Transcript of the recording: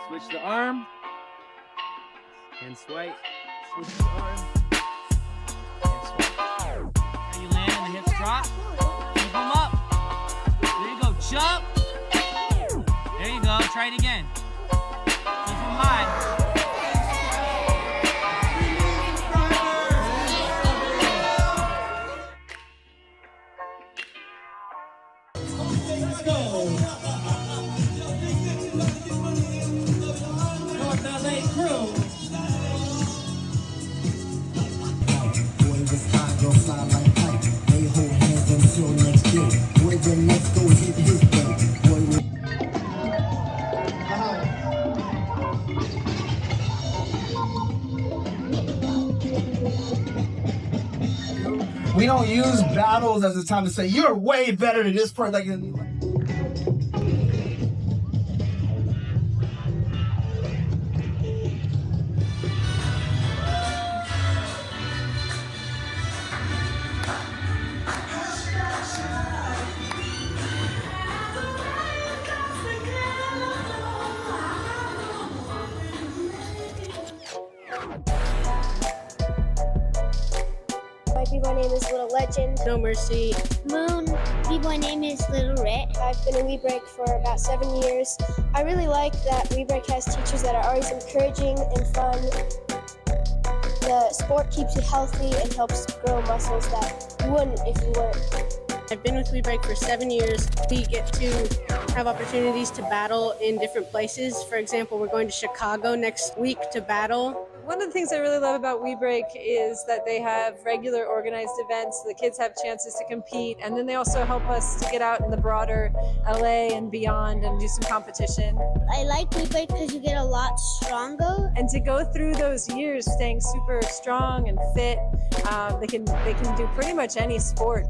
Switch the arm. And swipe. Switch the arm. And swipe. Now you land and the hips drop. Keep them up. There you go. Jump. There you go. Try it again. Keep them high. Let's go. North LA crew. Boy was hot, girl fly like pipe. They hold hands until next day. Boy, the next go hit his day. Boy, we don't use battles as a time to say you're way better than this person. Like, My b-boy name is Little Legend. No Mercy. Moon. B-boy name is Little Red. I've been in WeBreak for about 7 years. I really like that WeBreak has teachers that are always encouraging and fun. The sport keeps you healthy and helps grow muscles that you wouldn't if you weren't. I've been with WeBreak for 7 years. We get to have opportunities to battle in different places. For example, we're going to Chicago next week to battle. One of the things I really love about WeBreak is that they have regular organized events. The kids have chances to compete, and then they also help us to get out in the broader LA and beyond and do some competition. I like WeBreak because you get a lot stronger. And to go through those years staying super strong and fit, they can do pretty much any sport.